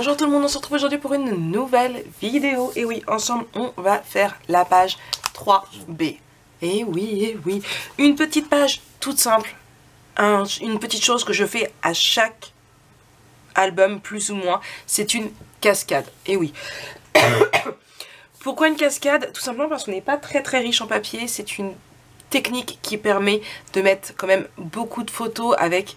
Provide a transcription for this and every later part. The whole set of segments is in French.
Bonjour tout le monde, on se retrouve aujourd'hui pour une nouvelle vidéo. Et oui, ensemble on va faire la page 3B. Et oui, une petite page toute simple. Une petite chose que je fais à chaque album plus ou moins, c'est une cascade. Et oui. Pourquoi une cascade? Tout simplement parce qu'on n'est pas très riche en papier. C'est une technique qui permet de mettre quand même beaucoup de photos avec,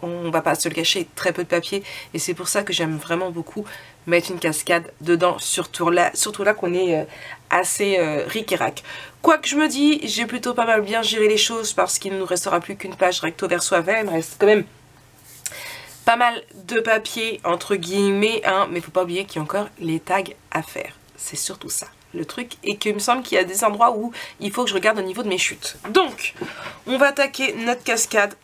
on va pas se le cacher, très peu de papier. Et c'est pour ça que j'aime vraiment beaucoup mettre une cascade dedans, surtout là qu'on est assez ric-et-rac. Quoi que je me dis, j'ai plutôt pas mal bien géré les choses parce qu'il ne nous restera plus qu'une page recto verso à faire. Il me reste quand même pas mal de papier entre guillemets, hein, mais faut pas oublier qu'il y a encore les tags à faire. C'est surtout ça le truc, et qu'il me semble qu'il y a des endroits où il faut que je regarde au niveau de mes chutes. Donc, on va attaquer notre cascade.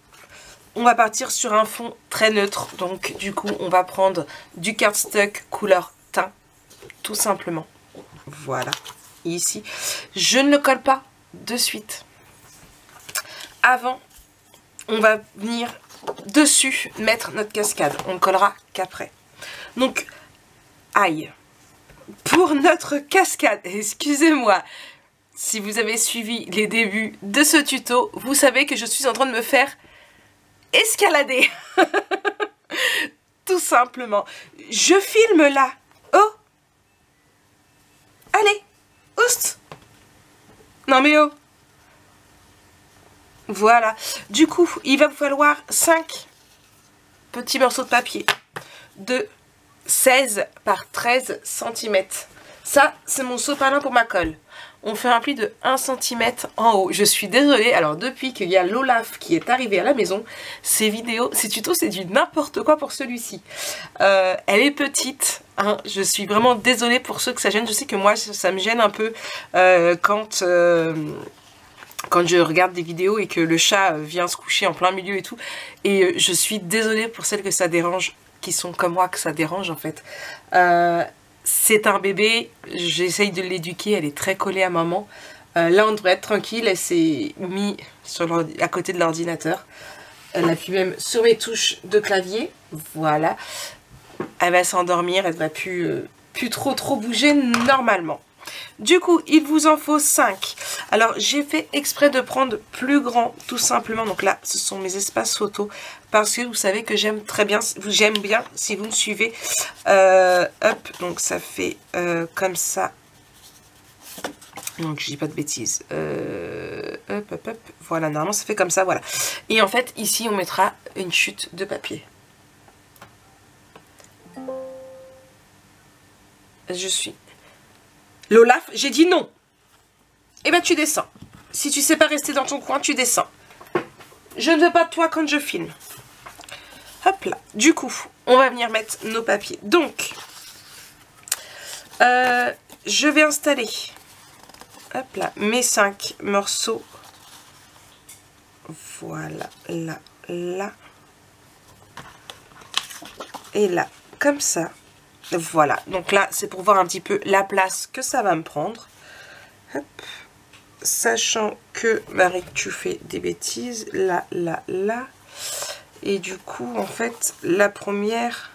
On va partir sur un fond très neutre. Donc, du coup, on va prendre du cardstock couleur teint, tout simplement. Voilà, ici. Je ne le colle pas de suite. Avant, on va venir dessus mettre notre cascade. On ne collera qu'après. Donc, aïe. Pour notre cascade, excusez-moi, si vous avez suivi les débuts de ce tuto, vous savez que je suis en train de me faire escalader. Tout simplement. Je filme là. Oh. Allez. Oust. Non mais oh. Voilà. Du coup, il va vous falloir 5 petits morceaux de papier de 16 par 13 cm. Ça, c'est mon sopalin pour ma colle. On fait un pli de 1 cm en haut. Je suis désolée, alors depuis qu'il y a l'Olaf qui est arrivé à la maison, ces vidéos, ces tutos, c'est du n'importe quoi pour celui-ci. Elle est petite, hein. Je suis vraiment désolée pour ceux que ça gêne. Je sais que moi, ça me gêne un peu quand je regarde des vidéos et que le chat vient se coucher en plein milieu et tout. Et je suis désolée pour celles que ça dérange, qui sont comme moi, que ça dérange en fait. C'est un bébé, j'essaye de l'éduquer, elle est très collée à maman. Là on devrait être tranquille, elle s'est mise à côté de l'ordinateur. Elle appuie même sur mes touches de clavier, voilà. Elle va s'endormir, elle ne va plus trop bouger normalement. Du coup, il vous en faut 5. Alors, j'ai fait exprès de prendre plus grand, tout simplement. Donc là, ce sont mes espaces photos. Parce que vous savez que j'aime très bien, j'aime bien si vous me suivez. Hop, donc ça fait comme ça. Donc, je dis pas de bêtises. Hop. Voilà, normalement, ça fait comme ça, voilà. Et en fait, ici, on mettra une chute de papier. Je suis... L'Olaf, j'ai dit non. Eh ben tu descends. Si tu sais pas rester dans ton coin, tu descends. Je ne veux pas de toi quand je filme. Hop là. Du coup, on va venir mettre nos papiers. Donc, je vais installer, hop là, mes 5 morceaux. Voilà, là. Et là, comme ça. Voilà, donc là, c'est pour voir un petit peu la place que ça va me prendre. Hop. Sachant que, Marie, tu fais des bêtises. Là. Et du coup, en fait, la première...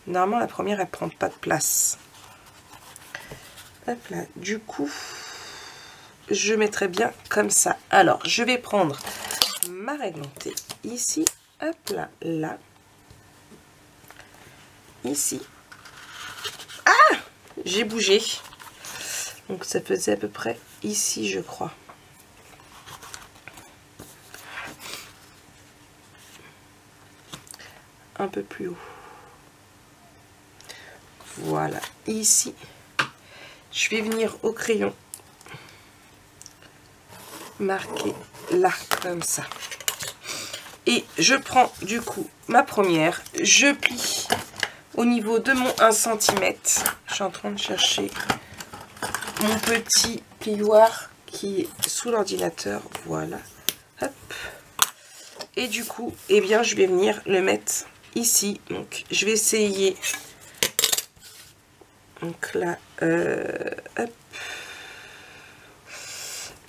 Normalement, la première, elle prend pas de place. Hop là, du coup, je mettrai bien comme ça. Alors, je vais prendre ma réglantée ici. Hop là, ici. Ah! J'ai bougé. Donc ça faisait à peu près ici, je crois. Un peu plus haut. Voilà, ici. Je vais venir au crayon marquer là, comme ça. Et je prends du coup ma première, je plie au niveau de mon 1 cm. Je suis en train de chercher mon petit plioir qui est sous l'ordinateur. Voilà. Hop. Et du coup, eh bien, je vais venir le mettre ici. Donc, je vais essayer. Donc là, hop.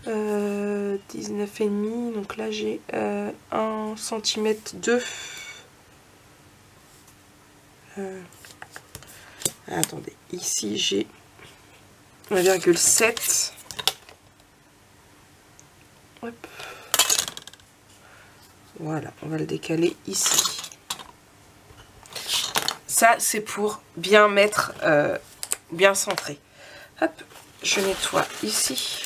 19,5, donc là j'ai 1 cm 2 Attendez, ici j'ai 1,7. Hop. Voilà, on va le décaler ici. Ça, c'est pour bien mettre, bien centré. Hop, je nettoie ici.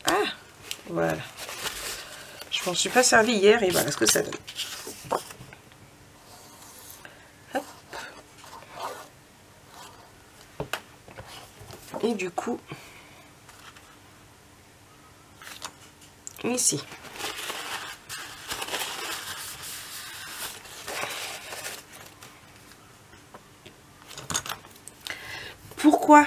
Ah, voilà. Je m'en suis pas servi hier et voilà ce que ça donne. Hop. Et du coup, ici. Pourquoi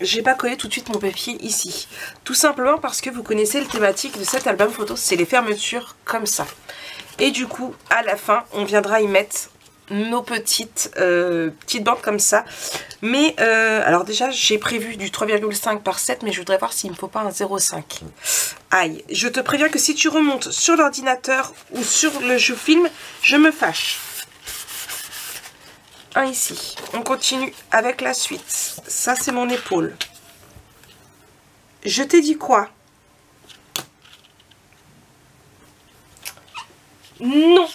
j'ai pas collé tout de suite mon papier ici? Tout simplement parce que vous connaissez le thématique de cet album photo, c'est les fermetures comme ça. Et du coup, à la fin, on viendra y mettre nos petites bandes comme ça. Mais, alors déjà, j'ai prévu du 3,5 par 7, mais je voudrais voir s'il ne me faut pas un 0,5. Aïe, je te préviens que si tu remontes sur l'ordinateur ou sur le jeu film, je me fâche. Un ici. On continue avec la suite. Ça, c'est mon épaule. Je t'ai dit quoi? Non.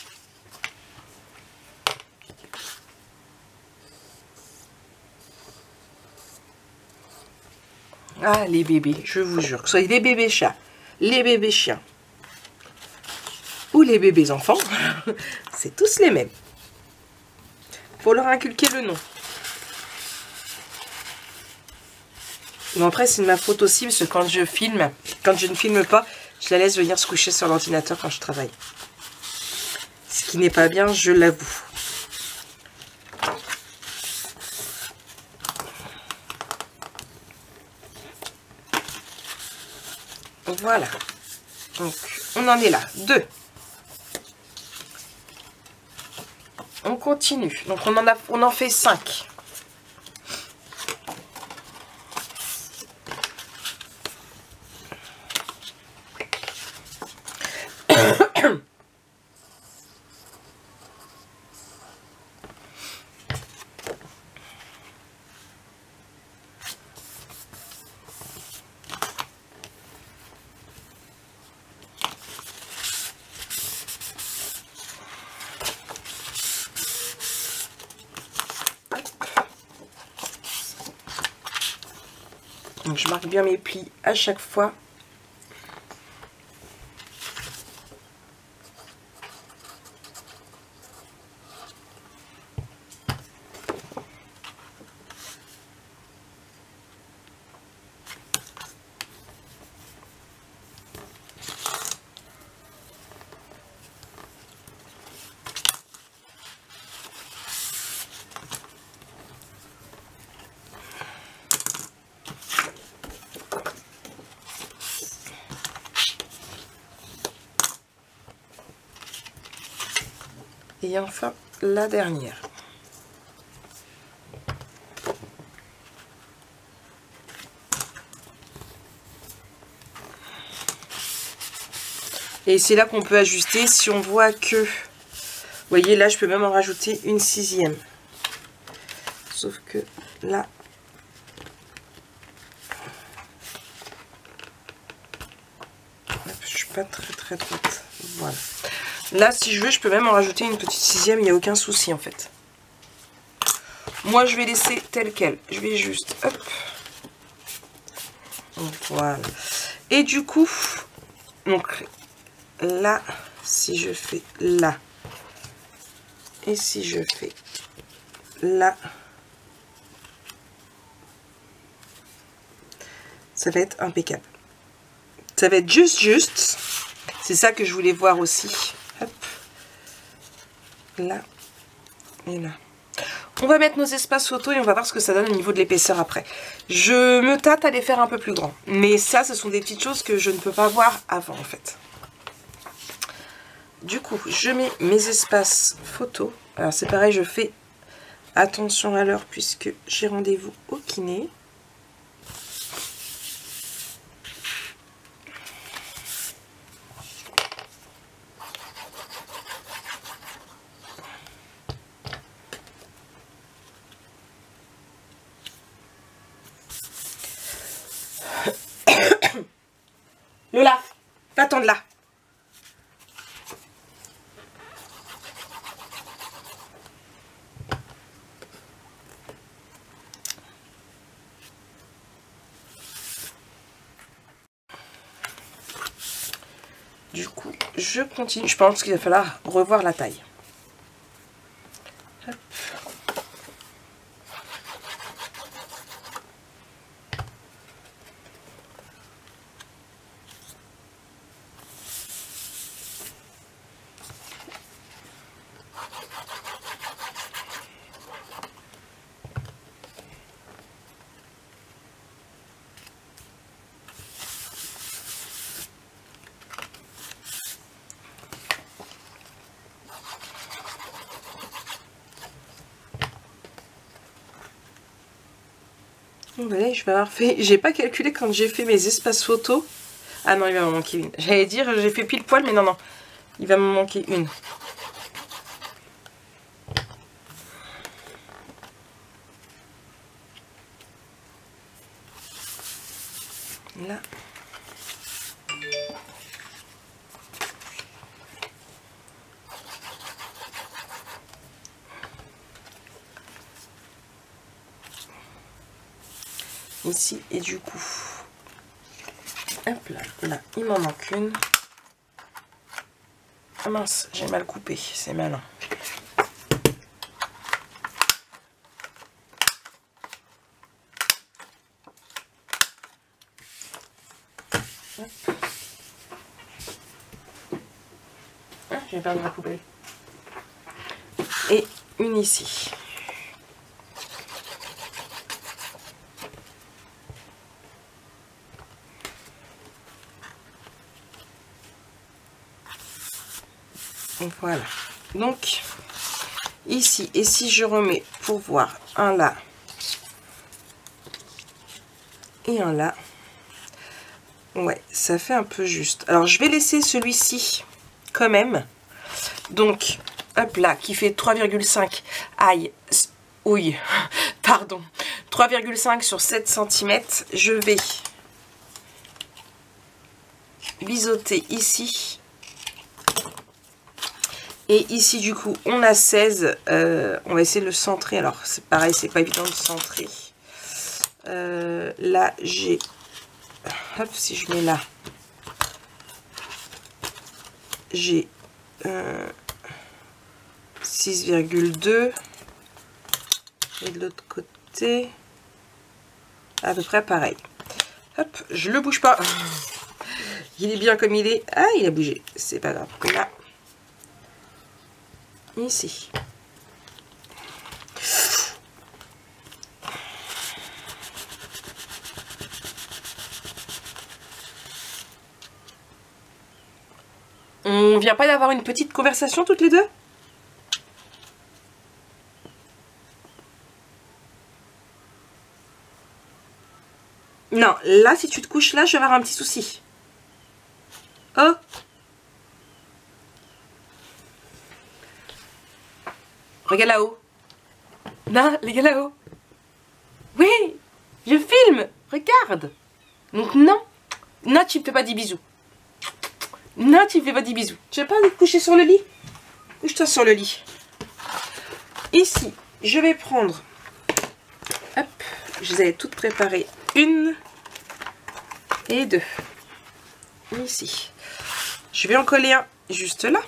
Ah, les bébés, je vous jure. Que ce soit les bébés chats, les bébés chiens ou les bébés enfants, c'est tous les mêmes. Faut leur inculquer le nom. Mais après, c'est de ma faute aussi, parce que quand je filme, quand je ne filme pas, je la laisse venir se coucher sur l'ordinateur quand je travaille. Ce qui n'est pas bien, je l'avoue. Voilà. Donc, on en est là. 2. On continue. Donc, on en fait 5. Donc, je marque bien mes plis à chaque fois. Et enfin, la dernière. Et c'est là qu'on peut ajuster si on voit que... Vous voyez, là, je peux même en rajouter une 6e. Sauf que là... Je suis pas très droite. Voilà. Là, si je veux, je peux même en rajouter une petite 6e, il n'y a aucun souci en fait. Moi, je vais laisser tel quel. Je vais juste, hop. Voilà. Et du coup, donc là, si je fais là, et si je fais là, ça va être impeccable. Ça va être juste. C'est ça que je voulais voir aussi. Hop. Là et là. On va mettre nos espaces photos et on va voir ce que ça donne au niveau de l'épaisseur après. Je me tâte à les faire un peu plus grands. Mais ça, ce sont des petites choses que je ne peux pas voir avant en fait. Du coup, je mets mes espaces photos. Alors c'est pareil, je fais attention à l'heure puisque j'ai rendez-vous au kiné. de là. Du coup, je continue. Je pense qu'il va falloir revoir la taille. Hop. Vous voyez, je vais avoir fait... J'ai pas calculé quand j'ai fait mes espaces photos. Ah non, il va m'en manquer une. J'allais dire, j'ai fait pile poil, mais non, non. Il va me manquer une. Là. Ici, et du coup, hop là, là, il m'en manque une. Ah mince, j'ai mal coupé, c'est malin. Hop. Ah, j'ai perdu ma poubelle. Et une ici. Voilà, donc ici, et si je remets pour voir un là et un là, ouais, ça fait un peu juste. Alors je vais laisser celui-ci quand même, donc hop là, qui fait 3,5, aïe, oui, pardon, 3,5 sur 7 cm, je vais biseauter ici. Et ici, du coup, on a 16. On va essayer de le centrer. Alors, c'est pareil, c'est pas évident de centrer. Là, j'ai... Hop, si je mets là. J'ai 6,2. Et de l'autre côté, à peu près pareil. Hop, je le bouge pas. Il est bien comme il est. Ah, il a bougé. C'est pas grave. Là. Ici. On vient pas d'avoir une petite conversation toutes les deux? Non, là si tu te couches là, je vais avoir un petit souci. Oh. Regarde là-haut. Non, les gars là-haut. Oui, je filme. Regarde. Donc non. Non, tu me fais pas des bisous. Non, tu me fais pas des bisous. Tu veux pas aller te coucher sur le lit? Couche-toi sur le lit. Ici, je vais prendre... Hop, je les avais toutes préparées. 1 et 2. Ici. Je vais en coller un juste là.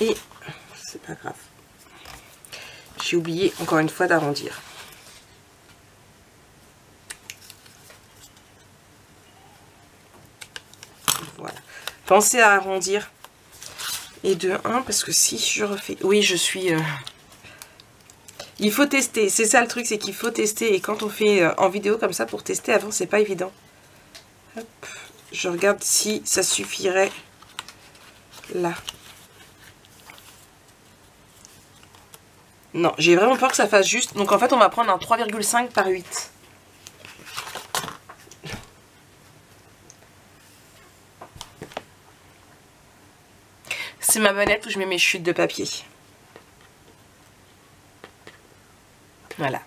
Et c'est pas grave. J'ai oublié encore une fois d'arrondir. Voilà. Pensez à arrondir. Et de 1 parce que si je refais... Oui, je suis... Il faut tester. C'est ça le truc, c'est qu'il faut tester. Et quand on fait en vidéo comme ça pour tester avant, c'est pas évident. Hop. Je regarde si ça suffirait là. Non, j'ai vraiment peur que ça fasse juste. Donc en fait, on va prendre un 3,5 par 8. c'est ma bonnette où je mets mes chutes de papier. Voilà.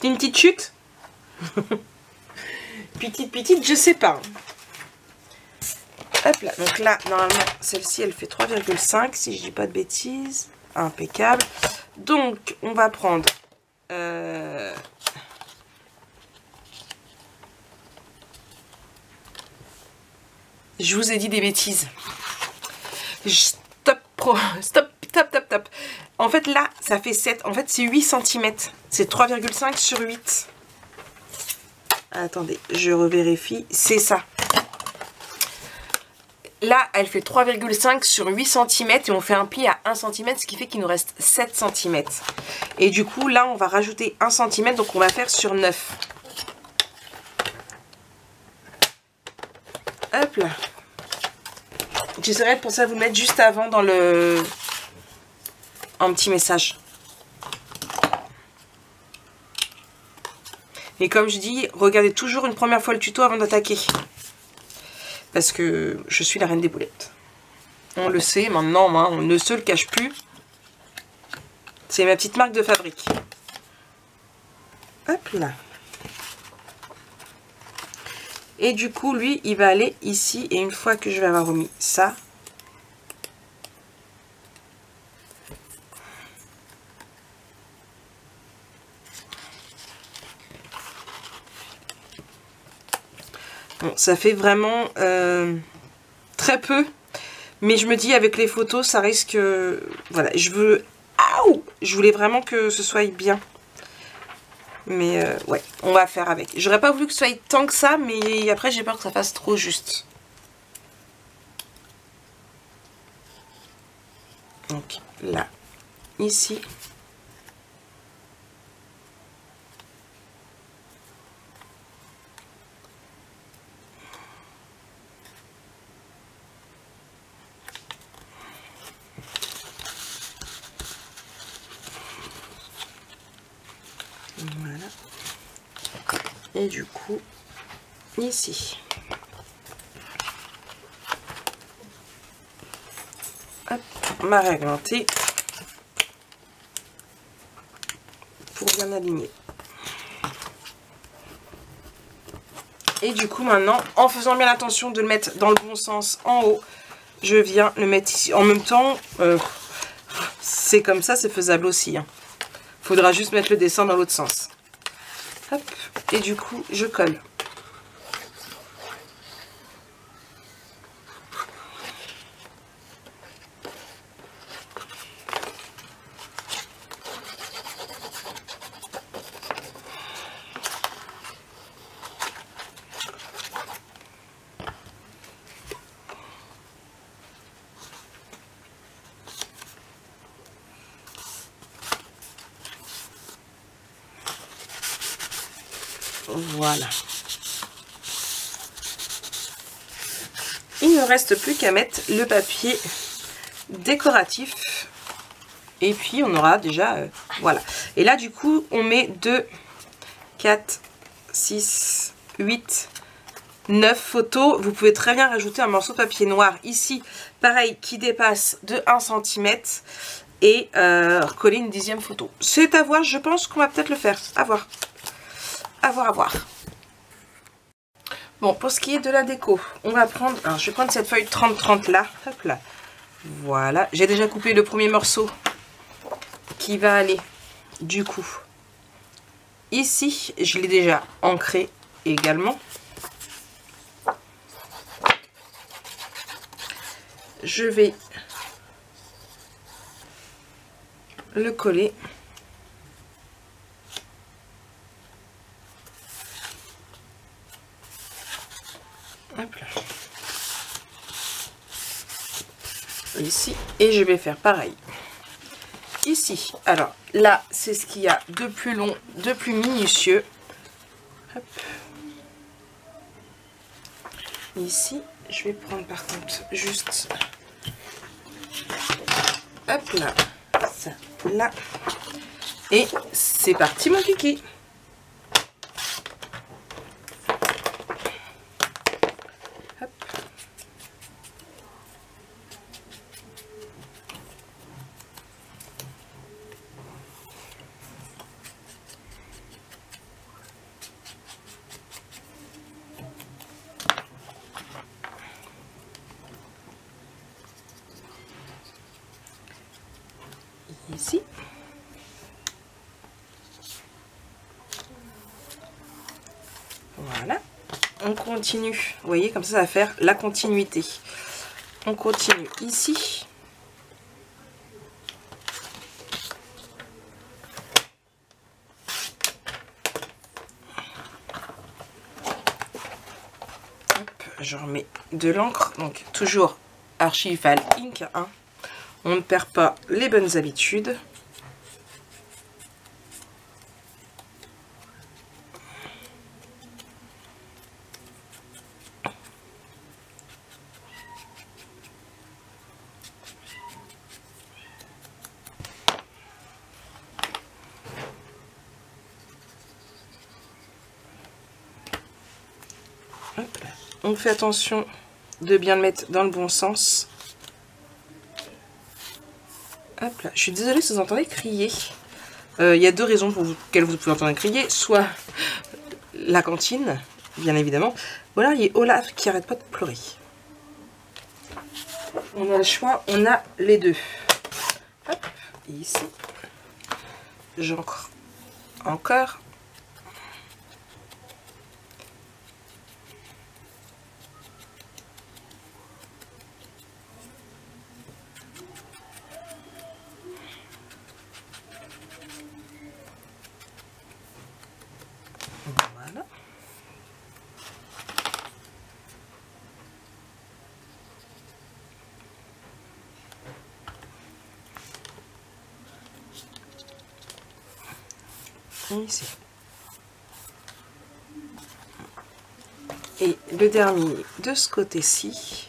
Une petite chute. Petite, je sais pas. Hop là, donc là, normalement, celle-ci, elle fait 3,5, si je dis pas de bêtises. Impeccable. Donc, on va prendre... Je vous ai dit des bêtises. Stop. En fait, là, ça fait 7. En fait, c'est 8 cm. C'est 3,5 sur 8. Attendez, je revérifie. C'est ça. Là, elle fait 3,5 sur 8 cm et on fait un pli à 1 cm, ce qui fait qu'il nous reste 7 cm. Et du coup, là, on va rajouter 1 cm, donc on va faire sur 9. Hop là. J'essaierai de penser à vous le mettre juste avant dans le... un petit message. Et comme je dis, regardez toujours une première fois le tuto avant d'attaquer. Parce que je suis la reine des boulettes. On le sait maintenant, hein, on ne se le cache plus. C'est ma petite marque de fabrique. Hop là. Et du coup, lui, il va aller ici. Et une fois que je vais avoir remis ça, bon, ça fait vraiment très peu. Mais je me dis, avec les photos, ça risque... voilà, je voulais vraiment que ce soit bien. Mais ouais, on va faire avec. J'aurais pas voulu que ce soit tant que ça, mais après j'ai peur que ça fasse trop juste. Donc là, ici. Voilà. Et du coup, ici. Hop, ma règle hantée pour bien aligner. Et du coup, maintenant, en faisant bien attention de le mettre dans le bon sens en haut, je viens le mettre ici. En même temps, c'est comme ça, c'est faisable aussi. Hein. Faudra juste mettre le dessin dans l'autre sens. Hop, et du coup, je colle. Voilà. Il ne reste plus qu'à mettre le papier décoratif. Et puis on aura déjà... voilà. Et là du coup on met 2, 4, 6, 8, 9 photos. Vous pouvez très bien rajouter un morceau de papier noir ici. Pareil, qui dépasse de 1 cm. Et recoller une 10e photo. C'est à voir, je pense qu'on va peut-être le faire. À voir. À voir. Bon, pour ce qui est de la déco, on va prendre... alors, je vais prendre cette feuille 30-30 là. Hop là. Voilà. J'ai déjà coupé le premier morceau qui va aller, du coup, ici. Je l'ai déjà ancré également. Je vais le coller. Hop là. Ici, et je vais faire pareil ici. Alors là, c'est ce qu'il y a de plus long, de plus minutieux. Hop. Ici, je vais prendre par contre juste, hop là, ça là, et c'est parti mon kiki. Voilà. On continue. Vous voyez, comme ça va faire la continuité. On continue ici. Hop, je remets de l'encre. Donc toujours Archival Ink. Hein. On ne perd pas les bonnes habitudes. Hop là. On fait attention de bien le mettre dans le bon sens. Hop là. Je suis désolée si vous entendez crier. Il y a deux raisons pour lesquelles vous pouvez entendre crier. Soit la cantine, bien évidemment. Ou alors il y a Olaf qui arrête pas de pleurer. On a le choix, on a les deux. Hop, et ici, j'encre encore. Voilà. Ici. Et le dernier de ce côté-ci.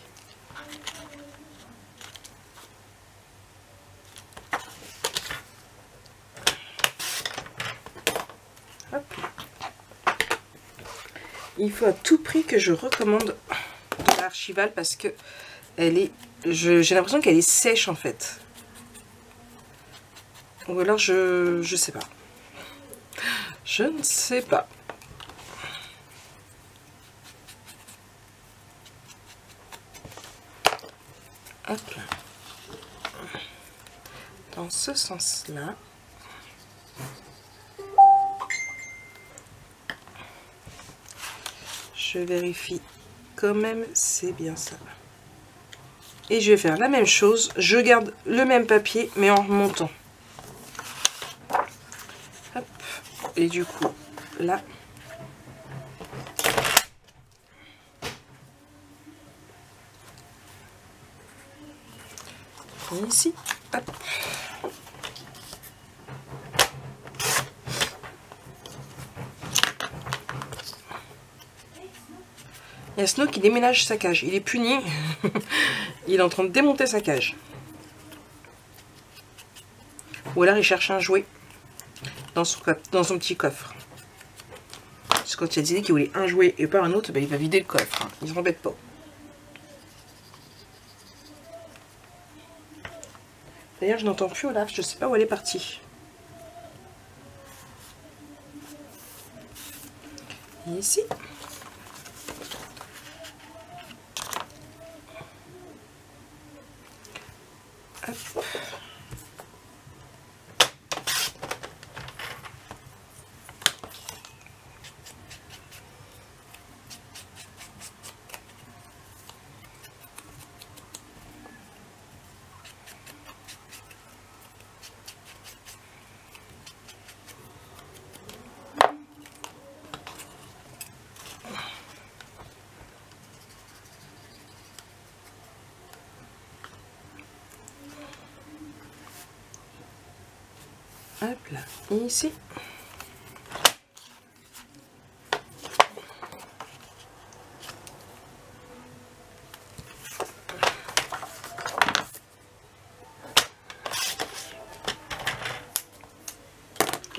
Il faut à tout prix que je recommande de l'Archival parce que elle est, j'ai l'impression qu'elle est sèche en fait. Ou alors je sais pas. Je ne sais pas. Hop là. Dans ce sens-là. Je vérifie quand même, c'est bien ça. Et je vais faire la même chose. Je garde le même papier, mais en remontant. Hop. Et du coup, là. Et ici. Hop. Il y a Snow qui déménage sa cage. Il est puni. Il est en train de démonter sa cage. Ou alors il cherche un jouet dans son petit coffre. Parce que quand il a décidé qu'il voulait un jouet et pas un autre, ben, il va vider le coffre. Hein. Il ne s'embête pas. D'ailleurs, je n'entends plus Olaf. Je ne sais pas où elle est partie. Et ici. Hop. Hop là, et ici.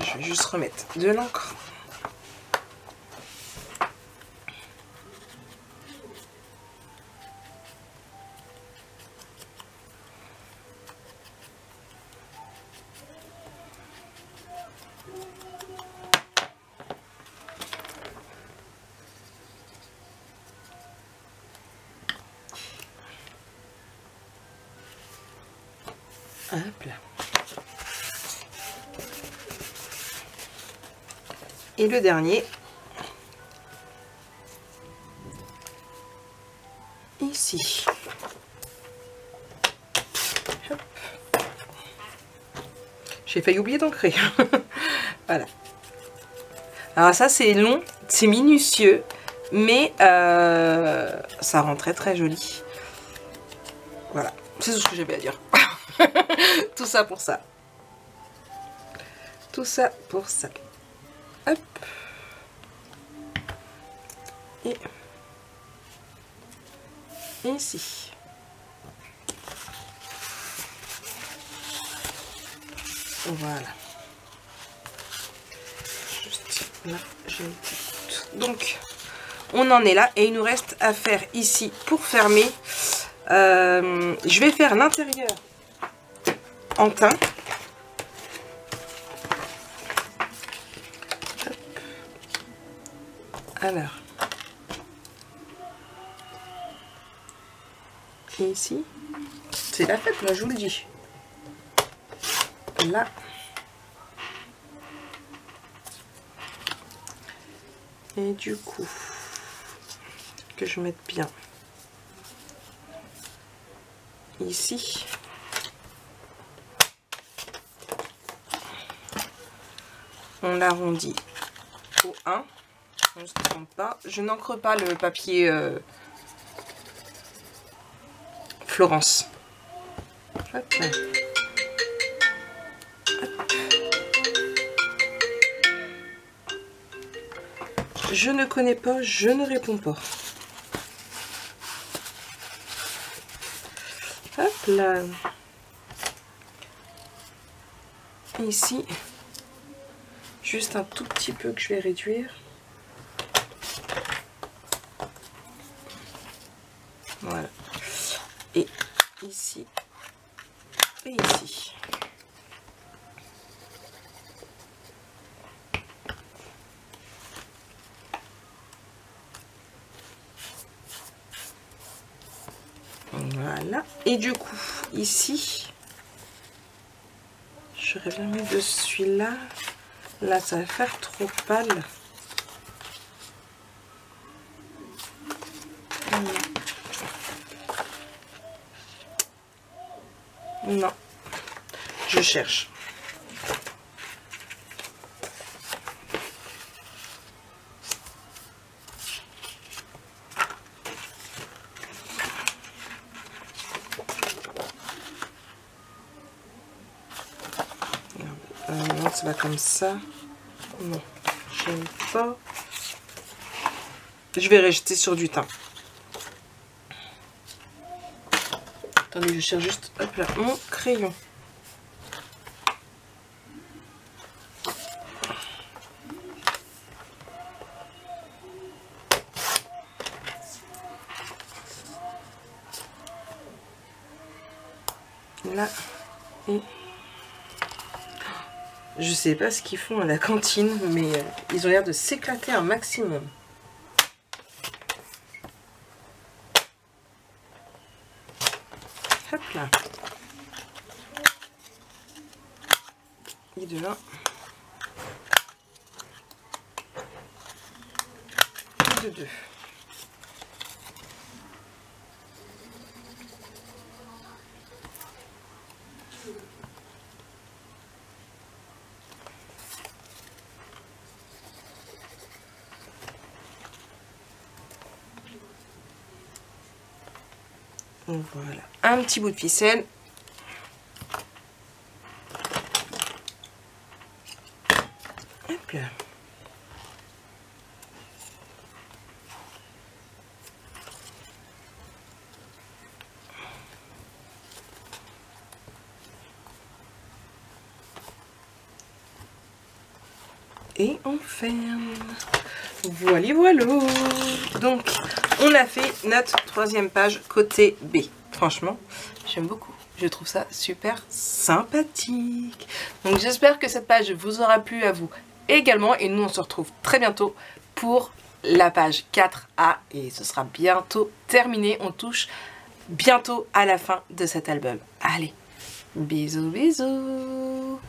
Je vais juste remettre de l'encre. Hop là. Et le dernier. ici. J'ai failli oublier d'ancrer. Voilà. Alors ça c'est long, c'est minutieux, mais ça rend très très joli. Voilà, c'est tout ce que j'avais à dire. Tout ça pour ça. Tout ça pour ça. Hop. Et ici. Voilà. Juste là, j'ai une petite goutte. Donc, on en est là et il nous reste à faire ici pour fermer. Je vais faire l'intérieur en teint. Hop. Alors. Et ici, c'est la fête, moi je vous le dis. Là. Et du coup, que je mette bien ici. On l'arrondit au 1. On se trompe pas. Je n'encre pas le papier Florence. Hop. Je ne connais pas, je ne réponds pas. Hop là. Ici, juste un tout petit peu que je vais réduire. Voilà. Et ici, et ici. Voilà. Et du coup, ici, j'aurais bien mis de celui-là. Là, ça va faire trop pâle. Non. Je cherche. Non, c'est pas comme ça. Non, j'aime pas. Je vais rester sur du teint. Attendez, je cherche juste, hop là, mon crayon. Là, et je sais pas ce qu'ils font à la cantine, mais ils ont l'air de s'éclater un maximum. Hop là. Et de là. Et de deux. Voilà, un petit bout de ficelle. Hop là. Et on ferme. Voilà, voilà. Donc, on a fait notre 3e page côté B. Franchement, j'aime beaucoup. Je trouve ça super sympathique. Donc, j'espère que cette page vous aura plu à vous également. Et nous, on se retrouve très bientôt pour la page 4A. Et ce sera bientôt terminé. On touche bientôt à la fin de cet album. Allez, bisous, bisous.